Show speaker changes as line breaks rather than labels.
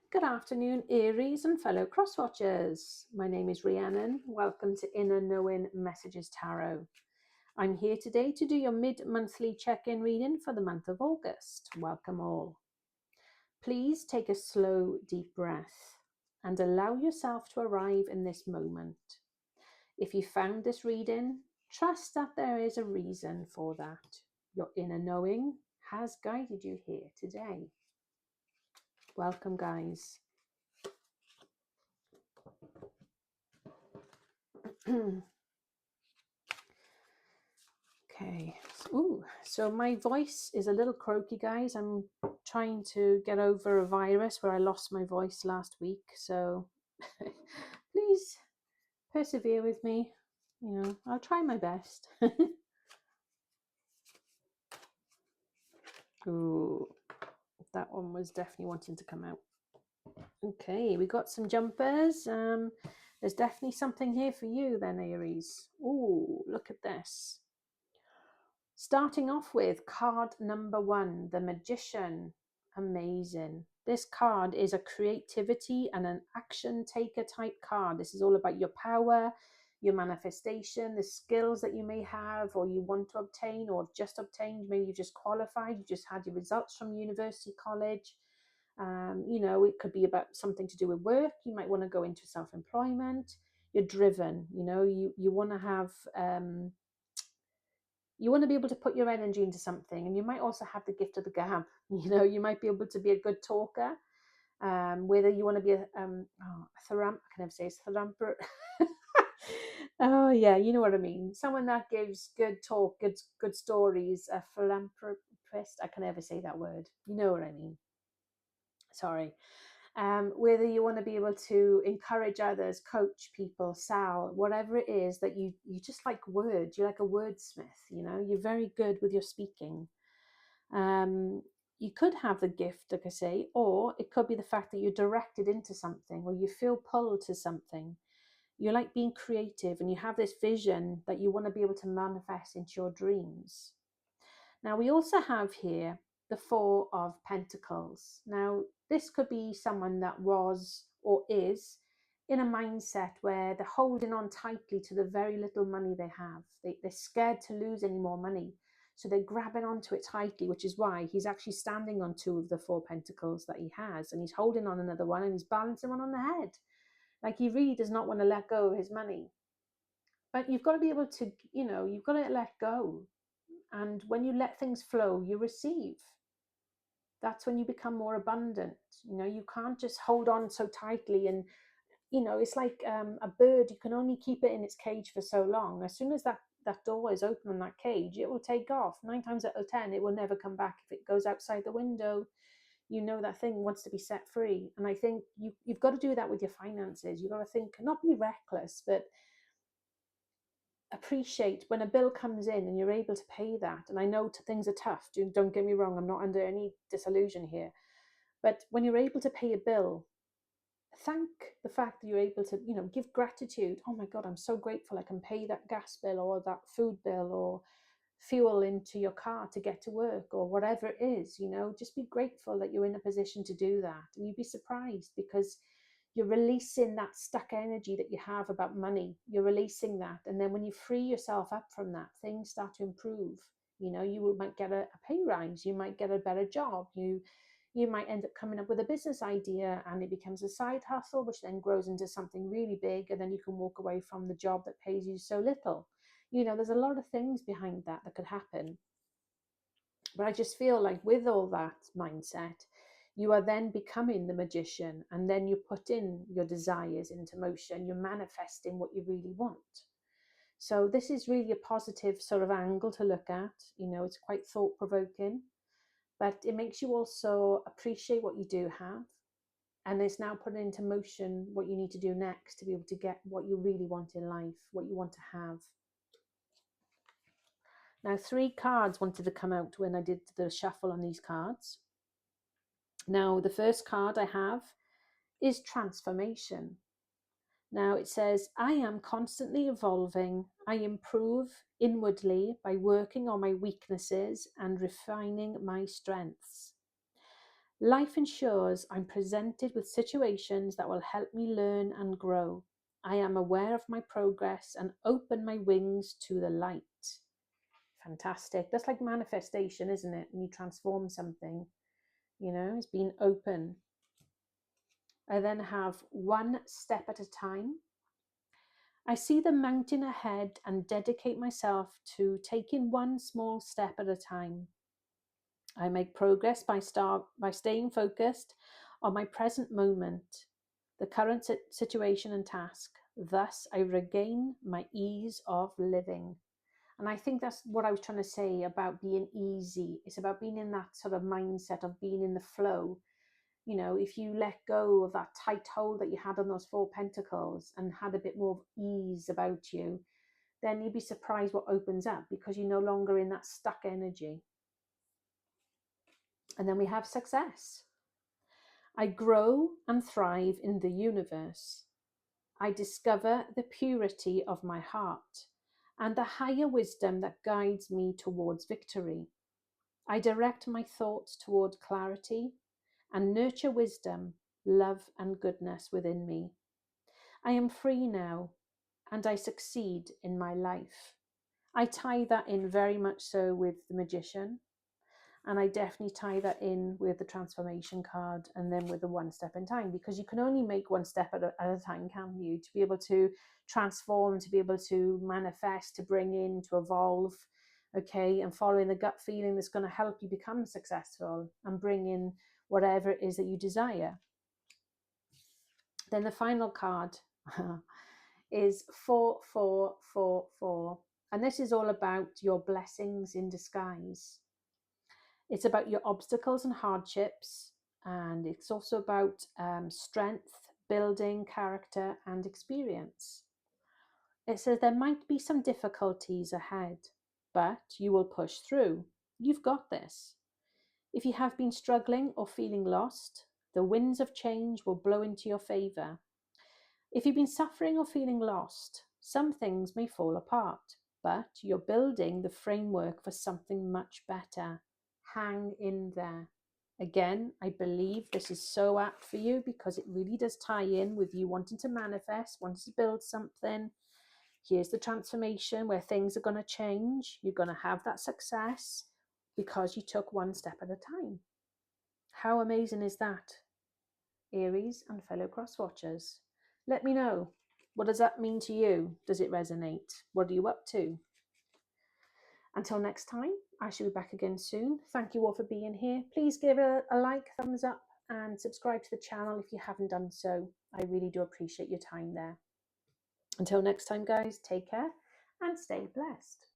Good afternoon, Aries and fellow crosswatchers. My name is Rhiannon. Welcome to Inner Knowing Messages Tarot. I'm here today to do your mid-monthly check-in reading for the month of August. Welcome all. Please take a slow, deep breath and allow yourself to arrive in this moment. If you found this reading, trust that there is a reason for that. Your inner knowing has guided you here today. Welcome, guys. Okay. So my voice is a little croaky, guys. I'm trying to get over a virus where I lost my voice last week. So please persevere with me. I'll try my best. Ooh, that one was definitely wanting to come out. Okay, we got some jumpers. There's definitely something here for you then, Aries. Ooh, look at this. Starting off with card number 1, the Magician. Amazing. This card is a creativity and an action taker type card. This is all about your power, your manifestation, the skills that you may have or you want to obtain or have just obtained. Maybe you've just qualified, you just had your results from university, college. It could be about something to do with work. You might want to go into self-employment. You're driven, you want to have... you want to be able to put your energy into something, and you might also have the gift of the gab. You might be able to be a good talker, whether you want to be a I can never say therapist. Oh yeah, you know what I mean. Someone that gives good talk, good stories. A philanthropist. I can never say that word. You know what I mean. Sorry. Whether you want to be able to encourage others, coach people, sell, whatever it is that you just like words. You're like a wordsmith, you're very good with your speaking. You could have the gift, like I say, or it could be the fact that you're directed into something or you feel pulled to something. You like being creative and you have this vision that you want to be able to manifest into your dreams. Now, we also have here the Four of Pentacles. Now, this could be someone that was or is in a mindset where they're holding on tightly to the very little money they have. They're scared to lose any more money. So they're grabbing onto it tightly, which is why he's actually standing on 2 of the 4 pentacles that he has. And he's holding on another one and he's balancing one on the head. Like he really does not want to let go of his money. But you've got to be able to, you've got to let go. And when you let things flow, you receive. That's when you become more abundant. You can't just hold on so tightly. And, it's like a bird, you can only keep it in its cage for so long. As soon as that door is open on that cage, it will take off. 9 times out of 10, it will never come back. If it goes outside the window, that thing wants to be set free. And I think you've got to do that with your finances. You've got to think, not be reckless, but appreciate when a bill comes in and you're able to pay that. And I know things are tough. Don't get me wrong. I'm not under any disillusion here. But when you're able to pay a bill, thank the fact that you're able to, give gratitude. Oh my God, I'm so grateful I can pay that gas bill or that food bill or fuel into your car to get to work or whatever it is. Just be grateful that you're in a position to do that. And you'd be surprised because you're releasing that stuck energy that you have about money. You're releasing that. And then when you free yourself up from that, things start to improve. You might get a pay rise. You might get a better job. You might end up coming up with a business idea and it becomes a side hustle, which then grows into something really big. And then you can walk away from the job that pays you so little. There's a lot of things behind that could happen. But I just feel like with all that mindset, you are then becoming the magician, and then you put in your desires into motion. You're manifesting what you really want. So this is really a positive sort of angle to look at. It's quite thought-provoking, but it makes you also appreciate what you do have. And it's now putting into motion what you need to do next to be able to get what you really want in life, what you want to have. Now, 3 cards wanted to come out when I did the shuffle on these cards. Now, the first card I have is transformation. Now it says, I am constantly evolving. I improve inwardly by working on my weaknesses and refining my strengths. Life ensures I'm presented with situations that will help me learn and grow. I am aware of my progress and open my wings to the light. Fantastic. That's like manifestation, isn't it? When you transform something, it's being open. I then have one step at a time. I see the mountain ahead and dedicate myself to taking one small step at a time. I make progress by staying focused on my present moment, the current situation and task. Thus, I regain my ease of living. And I think that's what I was trying to say about being easy. It's about being in that sort of mindset of being in the flow. If you let go of that tight hold that you had on those four pentacles and had a bit more of ease about you, then you'd be surprised what opens up because you're no longer in that stuck energy. And then we have success. I grow and thrive in the universe. I discover the purity of my heart and the higher wisdom that guides me towards victory. I direct my thoughts toward clarity and nurture wisdom, love, and goodness within me. I am free now and I succeed in my life. I tie that in very much so with the Magician. And I definitely tie that in with the transformation card and then with the one step in time, because you can only make one step at a time, can't you? To be able to transform, to be able to manifest, to bring in, to evolve, okay, and following the gut feeling that's going to help you become successful and bring in whatever it is that you desire. Then the final card is 4444. And this is all about your blessings in disguise. It's about your obstacles and hardships, and it's also about strength, building character, and experience. It says there might be some difficulties ahead, but you will push through. You've got this. If you have been struggling or feeling lost, the winds of change will blow into your favor. If you've been suffering or feeling lost, some things may fall apart, but you're building the framework for something much better. Hang in there. Again, I believe this is so apt for you because it really does tie in with you wanting to manifest, wanting to build something. Here's the transformation where things are going to change. You're going to have that success because you took one step at a time. How amazing is that? Aries and fellow cross watchers, let me know. What does that mean to you? Does it resonate? What are you up to? Until next time, I shall be back again soon. Thank you all for being here. Please give a like, thumbs up, and subscribe to the channel if you haven't done so. I really do appreciate your time there. Until next time, guys, take care and stay blessed.